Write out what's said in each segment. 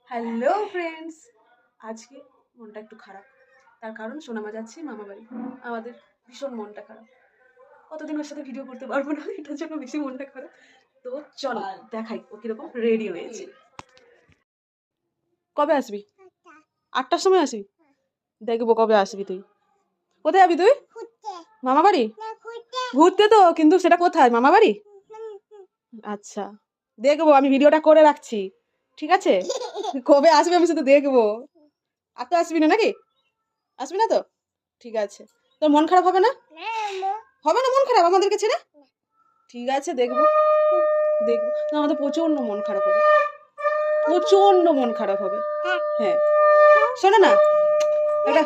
Hello friends, আজকে মনটা একটু খারাপ। তার কারণ সোনামা যাচ্ছে মামা বাড়ি। আমাদের ভীষণ মনটা খারাপ। কতদিন ওর সাথে ভিডিও করতে পারবো না, এটার জন্য বেশি মনটা খারাপ। তো চলো দেখাই ও কিরকম রেডি হয়েছে। কবে আসবি? 8টার সময় আসবি? দেখবো কবে আসবি তুই। কোথায় যাবি তুই? মামা বাড়ি? ঘুরতে তো, কিন্তু সেটা কোথায়? মামা বাড়ি? আচ্ছা, দেখবো, আমি ভিডিওটা করে রাখছি। ঠিক আছে, কবে আসবে আমি শুধু দেখবো। আর তো আসবি না নাকি? আসবি না তো? ঠিক আছে। তোর মন খারাপ হবে না? হবে না মন খারাপ আমাদেরকে ছেড়ে? ঠিক আছে, দেখবো দেখবো। না, আমাদের প্রচন্ড মন খারাপ হবে, প্রচন্ড মন খারাপ হবে। হ্যাঁ, শোনো না, একটা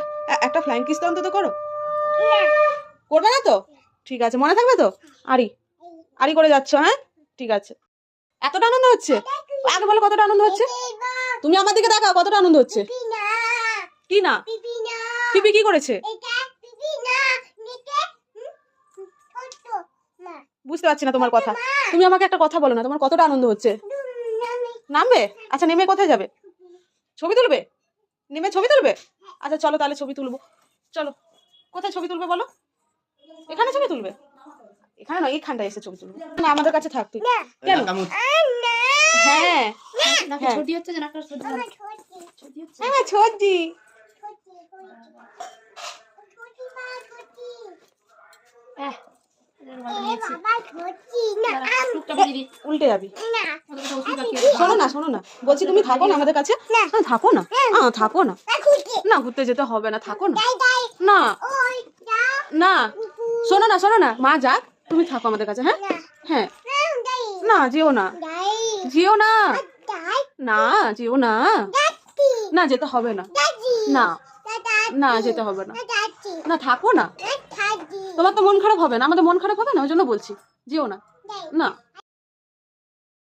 একটা ফ্লাইং কিস তো অন্তত করো। করবে না তো? ঠিক আছে, মনে থাকবে তো? আরি আরি করে যাচ্ছ? হ্যাঁ, ঠিক আছে। এতটা আনন্দ হচ্ছে? আগে বলো কতটা আনন্দ হচ্ছে। তুমি আমার দিকে তাকাও, কতটা আনন্দ হচ্ছে। কি না? পিপি কি করেছে? বুঝতে পারছি না তোমার কথা। তুমি আমাকে একটা কথা বলো না, তোমার কতটা আনন্দ হচ্ছে? নামবে? আচ্ছা, নেমে কোথায় যাবে? ছবি তুলবে? নেমে ছবি তুলবে? আচ্ছা চলো তাহলে ছবি তুলবো। চলো, কোথায় ছবি তুলবে বলো? এখানে ছবি তুলবে? এখানে নয়, এইখানটায় এসে ছবি তুলবে। না, আমাদের কাছে থাক তুই। কেন? হ্যাঁ হ্যাঁ, ছোটি হচ্ছে যে নাকটা ছোটি হচ্ছে। হ্যাঁ ছোটি। উল্টে যাবি। শোনো না, শোনো না, বলছি তুমি থাকো না আমাদের কাছে। হ্যাঁ থাকো না, থাকো না। না, ঘুরতে যেতে হবে না, থাকো না। না না, শোনো না, শোনো না, মা যাক, তুমি থাকো আমাদের কাছে। হ্যাঁ হ্যাঁ, না যেও না, যেও না, না যেও না, না যেতে হবে না, না না যেতে হবে না, না থাকো না। তোমার তো মন খারাপ হবে না, আমাদের মন খারাপ হবে না, ওই জন্য বলছি যেও না। না।